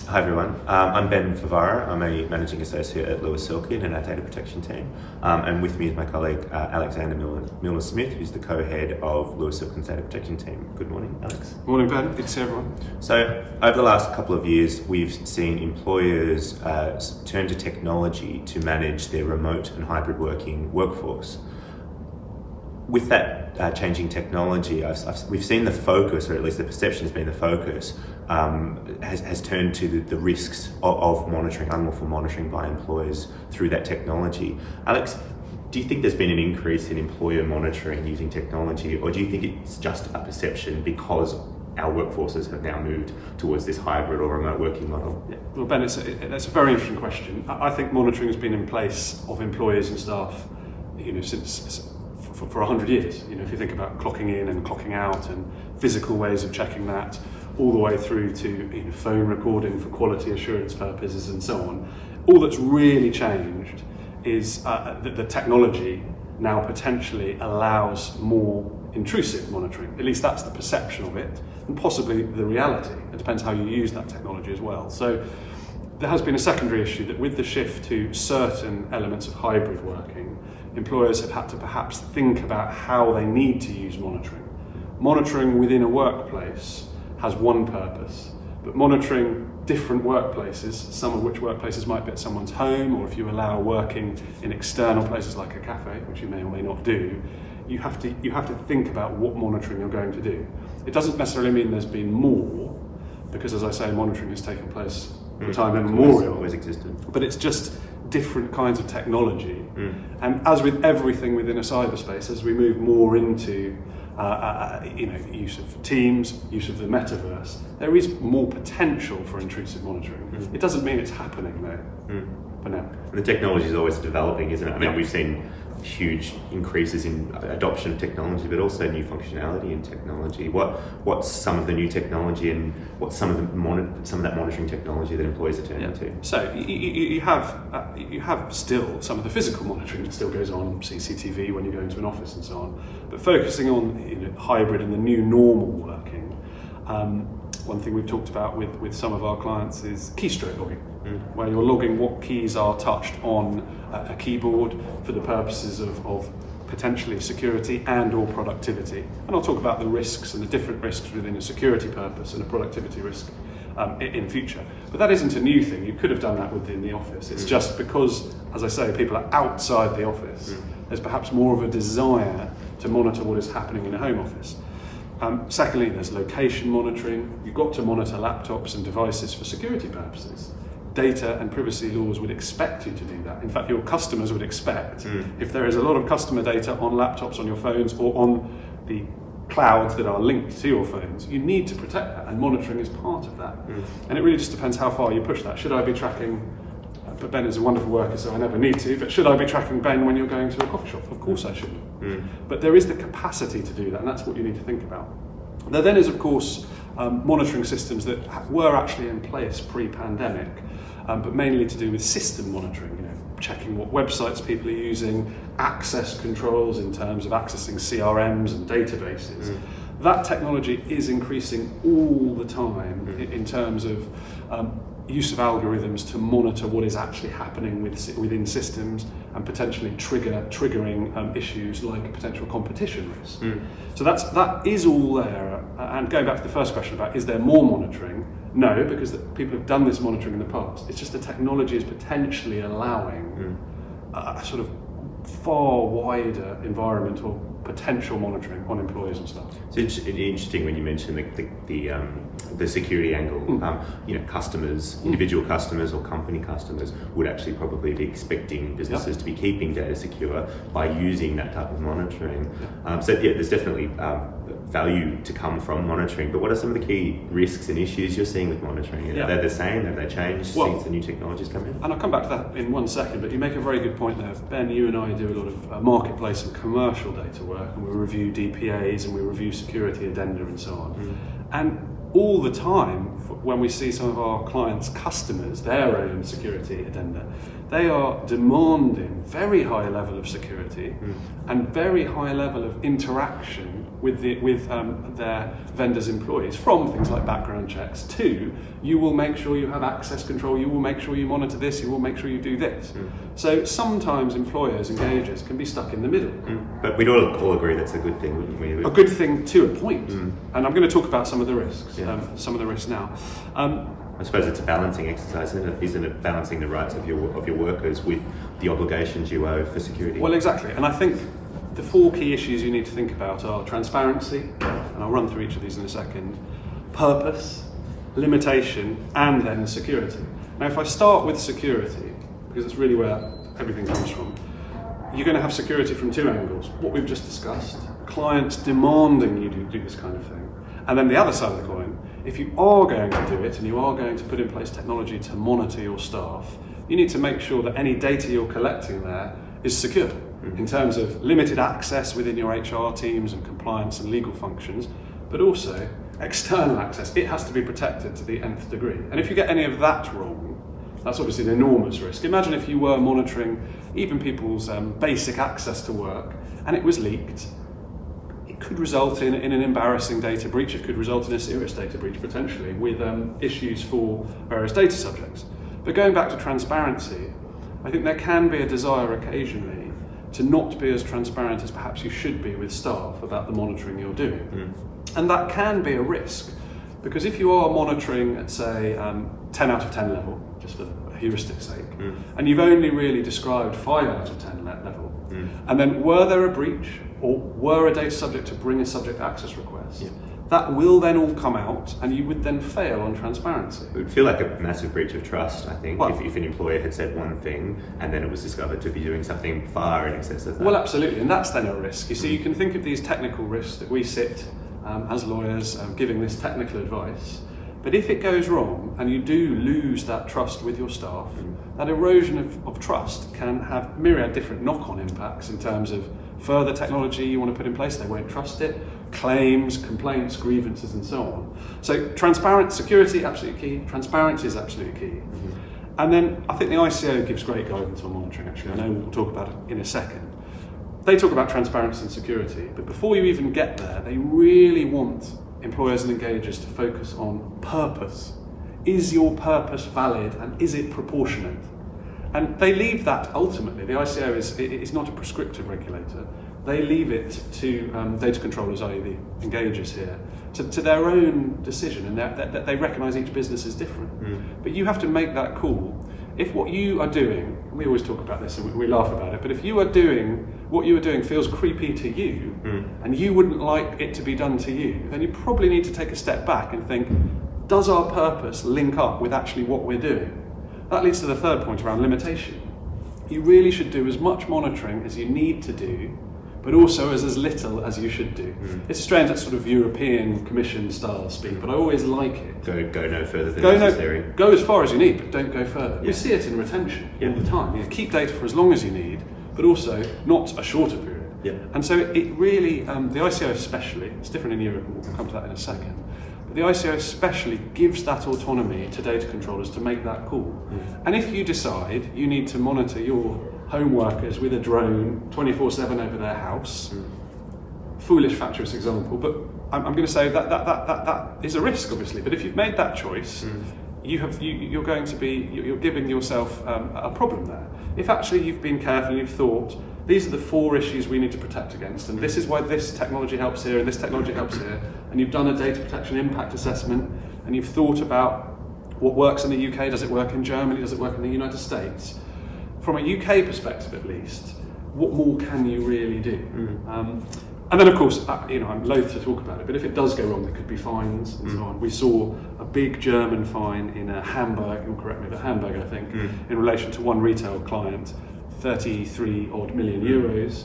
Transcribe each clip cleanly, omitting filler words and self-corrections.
Hi everyone, I'm Ben Favaro. I'm a Managing Associate at Lewis Silkin in our data protection team. And with me is my colleague Alexander Milner-Smith, who's the co-head of Lewis Silkin's data protection team. Good morning, Alex. Morning, Ben. Good to see everyone. So over the last couple of years, we've seen employers turn to technology to manage their remote and hybrid working workforce. With that changing technology, we've seen the focus, or at least the perception has been the focus, has turned to the risks of monitoring, unlawful monitoring by employers through that technology. Alex, do you think there's been an increase in employer monitoring using technology, or do you think it's just a perception because our workforces have now moved towards this hybrid or remote working model? Yeah. Well, Ben, that's a very interesting question. I think monitoring has been in place of employers and staff, since for 100 years. If you think about clocking in and clocking out and physical ways of checking that, all the way through to phone recording for quality assurance purposes and so on. All that's really changed is that the technology now potentially allows more intrusive monitoring. At least that's the perception of it, and possibly the reality. It depends how you use that technology as well. So there has been a secondary issue that with the shift to certain elements of hybrid working, employers have had to perhaps think about how they need to use monitoring. Monitoring within a workplace has one purpose, but monitoring different workplaces, some of which workplaces might be at someone's home, or if you allow working in external places like a cafe, which you may or may not do, you have to think about what monitoring you're going to do. It doesn't necessarily mean there's been more, because as I say, monitoring has taken place for time immemorial. Always existed. But it's just different kinds of technology. And as with everything within a cyberspace, as we move more into use of Teams, use of the metaverse, there is more potential for intrusive monitoring. It doesn't mean it's happening though, for now. And the technology is always developing, isn't it? I mean, we've seen huge increases in adoption of technology, but also new functionality in technology. What's some of the new technology, and what's some of that monitoring technology that employees are turning to? So you have still some of the physical monitoring that still goes on, CCTV when you go into an office and so on. But focusing on hybrid and the new normal working, one thing we've talked about with some of our clients is keystroke logging, where you're logging what keys are touched on a keyboard for the purposes of potentially security and or productivity. And I'll talk about the risks and the different risks within a security purpose and a productivity risk in future. But that isn't a new thing. You could have done that within the office. It's just because, as I say, people are outside the office, there's perhaps more of a desire to monitor what is happening in a home office. Secondly, there's location monitoring. You've got to monitor laptops and devices for security purposes. Data and privacy laws would expect you to do that. In fact, your customers would expect, if there is a lot of customer data on laptops, on your phones, or on the clouds that are linked to your phones, you need to protect that, and monitoring is part of that. And it really just depends how far you push that. Should I be tracking, but Ben is a wonderful worker, so I never need to, but should I be tracking Ben when you're going to a coffee shop? Of course I shouldn't. But there is the capacity to do that, and that's what you need to think about. There then is, of course, monitoring systems that were actually in place pre-pandemic, but mainly to do with system monitoring, checking what websites people are using, access controls in terms of accessing CRMs and databases. That technology is increasing all the time in terms of use of algorithms to monitor what is actually happening within systems and potentially triggering issues like potential competition risk. So that is all there. And going back to the first question about is there more monitoring? No, because people have done this monitoring in the past. It's just the technology is potentially allowing a sort of far wider environment of potential monitoring on employees and staff. So it's interesting when you mentioned the security angle. Customers, individual customers or company customers would actually probably be expecting businesses to be keeping data secure by using that type of monitoring. There's definitely value to come from monitoring, but what are some of the key risks and issues you're seeing with monitoring? Are they the same? Have they changed since the new technologies come in? And I'll come back to that in 1 second, but you make a very good point there. Ben, you and I do a lot of marketplace and commercial data work, and we review DPAs and we review security addenda and so on. And all the time, when we see some of our clients' customers, their own security addenda, they are demanding very high level of security and very high level of interaction with their vendors' employees from things like background checks to you will make sure you have access control, you will make sure you monitor this, you will make sure you do this. So sometimes employers, engagers can be stuck in the middle. But we'd all agree that's a good thing, wouldn't we? A good thing to a point. And I'm going to talk about some of the risks, now. I suppose it's a balancing exercise, isn't it? Balancing the rights of your workers with the obligations you owe for security. Well, exactly. And I think the 4 key issues you need to think about are transparency, and I'll run through each of these in a second, purpose, limitation, and then security. Now, if I start with security, because it's really where everything comes from, you're going to have security from 2 angles. What we've just discussed, clients demanding you do this kind of thing. And then the other side of the coin, if you are going to do it and you are going to put in place technology to monitor your staff, you need to make sure that any data you're collecting there is secure in terms of limited access within your HR teams and compliance and legal functions, but also external access. It has to be protected to the nth degree. And if you get any of that wrong, that's obviously an enormous risk. Imagine if you were monitoring even people's basic access to work and it was leaked. It could result in an embarrassing data breach. It could result in a serious data breach potentially with issues for various data subjects. But going back to transparency, I think there can be a desire occasionally to not be as transparent as perhaps you should be with staff about the monitoring you're doing. And that can be a risk, because if you are monitoring at, say, 10 out of 10 level, just for heuristic's sake, and you've only really described 5 out of 10 level, and then were there a breach, or were a data subject to bring a subject access request, that will then all come out, and you would then fail on transparency. It would feel like a massive breach of trust, I think, if an employer had said one thing and then it was discovered to be doing something far in excess of that. Well, absolutely, and that's then a risk. You see, you can think of these technical risks that we sit as lawyers giving this technical advice, but if it goes wrong and you do lose that trust with your staff, that erosion of trust can have myriad different knock-on impacts in terms of further technology you want to put in place, they won't trust it, claims, complaints, grievances, and so on. So transparent security, absolutely key. Transparency is absolutely key. And then I think the ICO gives great guidance on monitoring, actually. I know we'll talk about it in a second. They talk about transparency and security, but before you even get there, they really want employers and engagers to focus on purpose. Is your purpose valid and is it proportionate? And they leave that ultimately, the ICO is not a prescriptive regulator, they leave it to data controllers, i.e. the engagers here, to their own decision, and that they recognise each business is different. But you have to make that call. If what you are doing, we always talk about this and we laugh about it, but if you are doing, what you are doing feels creepy to you, and you wouldn't like it to be done to you, then you probably need to take a step back and think, does our purpose link up with actually what we're doing? That leads to the third point around limitation. You really should do as much monitoring as you need to do, but also as little as you should do. It's strange, that sort of European Commission style speak, but I always like it. Go no further than necessary. Go as far as you need, but don't go further. We see it in retention all the time. Keep data for as long as you need, but also not a shorter period. And so it really, the ICO especially, it's different in Europe, and we'll come to that in a second, but the ICO especially gives that autonomy to data controllers to make that call. And if you decide you need to monitor your home workers with a drone 24/7 over their house, foolish, fatuous example, but I'm going to say that is a risk, obviously. But if you've made that choice, you're going to be, you're giving yourself a problem there. If actually you've been careful and you've thought, these are the 4 issues we need to protect against, and this is why this technology helps here and this technology helps here, and you've done a data protection impact assessment, and you've thought about what works in the UK, does it work in Germany, does it work in the United States? From a UK perspective at least, what more can you really do? And then of course, I'm loath to talk about it, but if it does go wrong, there could be fines and so on. We saw a big German fine in Hamburg, you'll correct me, but Hamburg I think, in relation to one retail client, 33 odd million euros.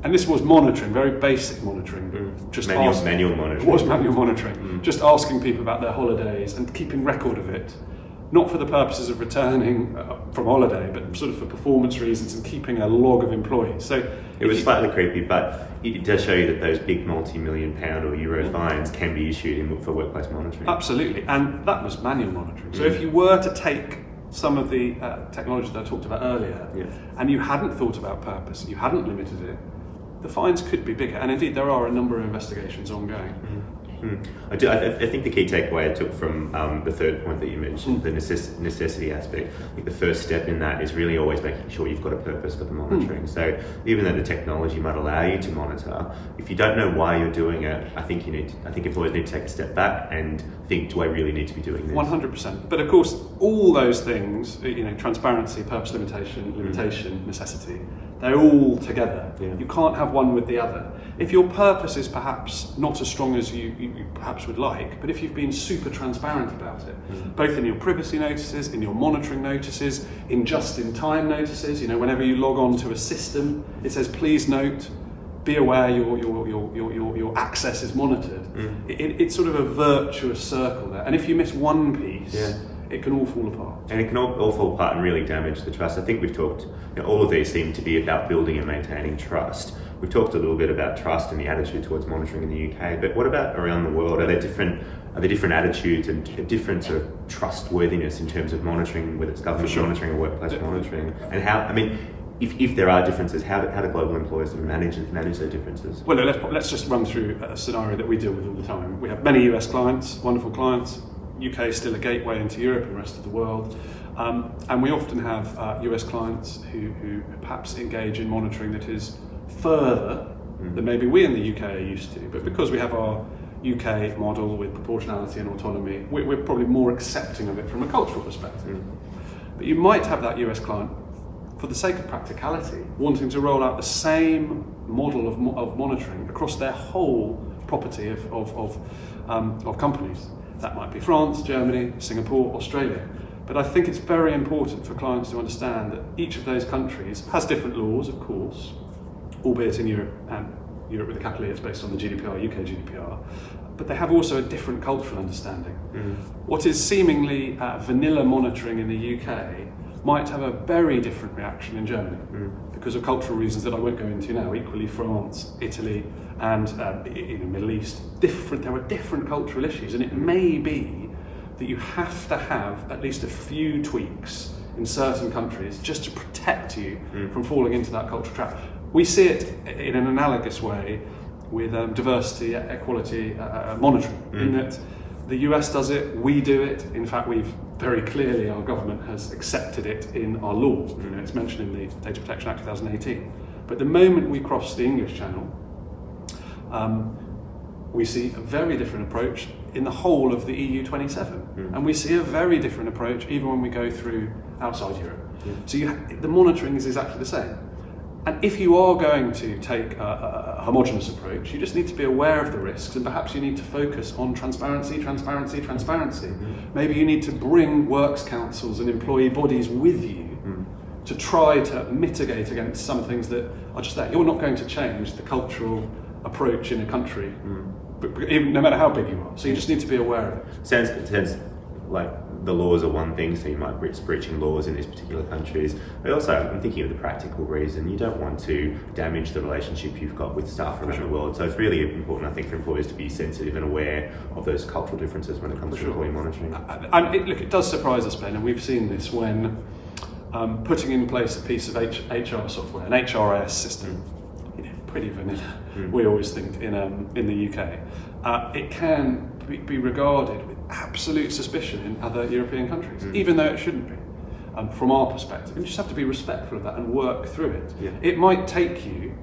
And this was monitoring, very basic monitoring, but just manual monitoring. It was manual monitoring, just asking people about their holidays and keeping record of it. Not for the purposes of returning from holiday, but sort of for performance reasons and keeping a log of employees. So it was slightly creepy, but it does show you that those big multi-million pound or euro fines can be issued for workplace monitoring. Absolutely, and that was manual monitoring. So if you were to take some of the technology that I talked about earlier, and you hadn't thought about purpose, you hadn't limited it, the fines could be bigger. And indeed, there are a number of investigations ongoing. I think the key takeaway I took from the third point that you mentioned, the necessity aspect, I think the first step in that is really always making sure you've got a purpose for the monitoring. So even though the technology might allow you to monitor, if you don't know why you're doing it, I think employers need to take a step back and think, do I really need to be doing this? 100%. But of course, all those things, transparency, purpose limitation, necessity, they're all together. Yeah. You can't have one with the other. If your purpose is perhaps not as strong as you perhaps would like, but if you've been super transparent about it, both in your privacy notices, in your monitoring notices, in just-in-time notices, whenever you log on to a system, it says, please note, be aware your access is monitored. It's sort of a virtuous circle there. And if you miss one piece, it can all fall apart. And it can all fall apart and really damage the trust. I think we've talked, all of these seem to be about building and maintaining trust. We've talked a little bit about trust and the attitude towards monitoring in the UK, but what about around the world? Are there different attitudes and different sort of trustworthiness in terms of monitoring, whether it's government monitoring or workplace monitoring? And how, if there are differences, how do global employers manage those differences? Well, let's just run through a scenario that we deal with all the time. We have many US clients, wonderful clients. UK is still a gateway into Europe and the rest of the world. And we often have US clients who perhaps engage in monitoring that is further than maybe we in the UK are used to. But because we have our UK model with proportionality and autonomy, we're probably more accepting of it from a cultural perspective. But you might have that US client, for the sake of practicality, wanting to roll out the same model of monitoring across their whole property of companies. That might be France, Germany, Singapore, Australia. But I think it's very important for clients to understand that each of those countries has different laws, of course, albeit in Europe, and Europe with a capital E, it's based on the GDPR, UK GDPR, but they have also a different cultural understanding. What is seemingly vanilla monitoring in the UK might have a very different reaction in Germany because of cultural reasons that I won't go into now. Equally, France, Italy, and in the Middle East, there are different cultural issues, and it may be that you have to have at least a few tweaks in certain countries just to protect you from falling into that cultural trap. We see it in an analogous way with diversity, equality monitoring, in that the US does it, we do it. In fact, very clearly, our government has accepted it in our law. It's mentioned in the Data Protection Act 2018. But the moment we cross the English Channel, we see a very different approach in the whole of the EU 27. And we see a very different approach even when we go through outside Europe. So the monitoring is exactly the same. And if you are going to take a homogenous approach, you just need to be aware of the risks, and perhaps you need to focus on transparency. Maybe you need to bring works councils and employee bodies with you to try to mitigate against some things that are just there. You're not going to change the cultural approach in a country, even, no matter how big you are. So you just need to be aware of it. Sounds like the laws are one thing, so you might be breaching laws in these particular countries. But also, I'm thinking of the practical reason. You don't want to damage the relationship you've got with staff around the world. So it's really important, I think, for employers to be sensitive and aware of those cultural differences when it comes to employee monitoring. It does surprise us, Ben, and we've seen this when putting in place a piece of HR software, an HRIS system, pretty vanilla, we always think, in the UK. It can be regarded with absolute suspicion in other European countries, even though it shouldn't be, from our perspective. You just have to be respectful of that and work through it. It might take you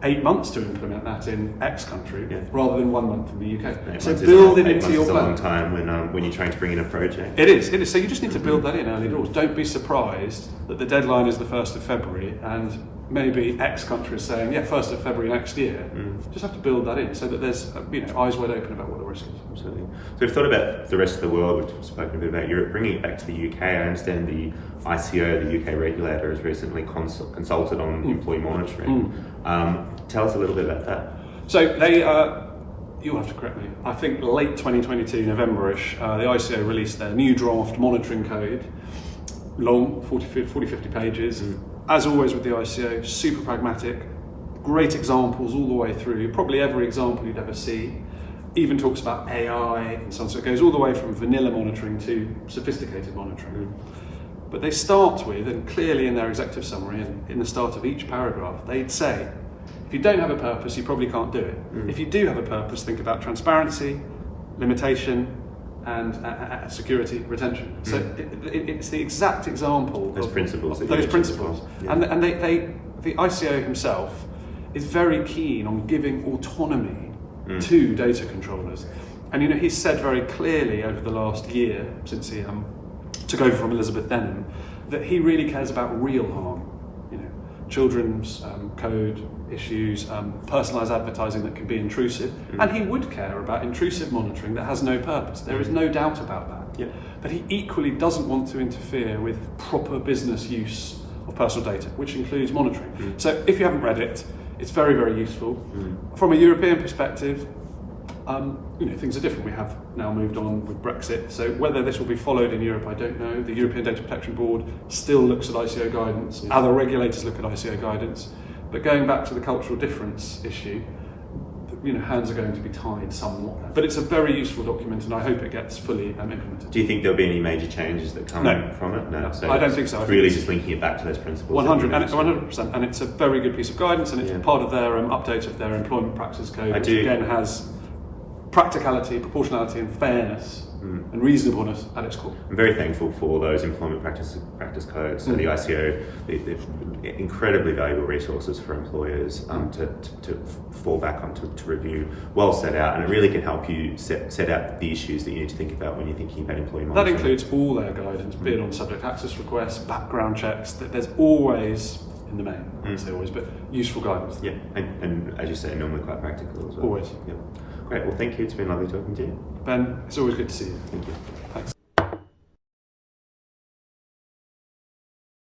8 months to implement that in X country rather than 1 month in the UK. So build it into your plan. It's a long time when you're trying to bring in a project. It is. So you just need to build that in early doors. Don't be surprised that the deadline is the 1st of February and maybe X country is saying, 1st of February next year. Just have to build that in so that there's eyes wide open about what the risk is. Absolutely. So we've thought about the rest of the world, we've spoken a bit about Europe, bringing it back to the UK. I understand the ICO, the UK regulator, has recently consulted on employee monitoring. Tell us a little bit about that. So they, you'll have to correct me, I think late 2022, November-ish, the ICO released their new draft monitoring code, long, 40-50 pages. As always with the ICO, super pragmatic, great examples all the way through, probably every example you'd ever see, even talks about AI and so on, so it goes all the way from vanilla monitoring to sophisticated monitoring. But they start with, and clearly in their executive summary and in the start of each paragraph, they'd say, If you don't have a purpose, you probably can't do it. If you do have a purpose, think about transparency, limitation, and security, retention. So it's the exact example those of principles. Those principles. Yeah. And the ICO himself is very keen on giving autonomy to data controllers. And he's said very clearly over the last year, since he took over from Elizabeth Denham, that he really cares about real harm. Children's code issues, personalised advertising that can be intrusive, and he would care about intrusive monitoring that has no purpose. There is no doubt about that. Yeah. But he equally doesn't want to interfere with proper business use of personal data, which includes monitoring. So if you haven't read it, it's very, very useful. From a European perspective, things are different. We have now moved on with Brexit, so whether this will be followed in Europe, I don't know. The European Data Protection Board still looks at ICO guidance. Other regulators look at ICO guidance. But going back to the cultural difference issue, hands are going to be tied somewhat. But it's a very useful document, and I hope it gets fully implemented. Do you think there'll be any major changes that come from it? No. So I don't think so. It's really just linking it back to those principles. 100%, and it's a very good piece of guidance, and it's part of their update of their employment practice code, which again has practicality, proportionality, and fairness and reasonableness at its core. I'm very thankful for those employment practice codes. So the ICO, they're incredibly valuable resources for employers to fall back on, to review, well set out, and it really can help you set out the issues that you need to think about when you're thinking about employee monitoring. That includes all their guidance, be it on subject access requests, background checks. There's always, in the main, I wouldn't say always, but useful guidance. Yeah, and as you say, normally quite practical as well. Always. Yeah. Great, well thank you, it's been lovely talking to you. Ben, it's always good to see you. Thank you. Thanks.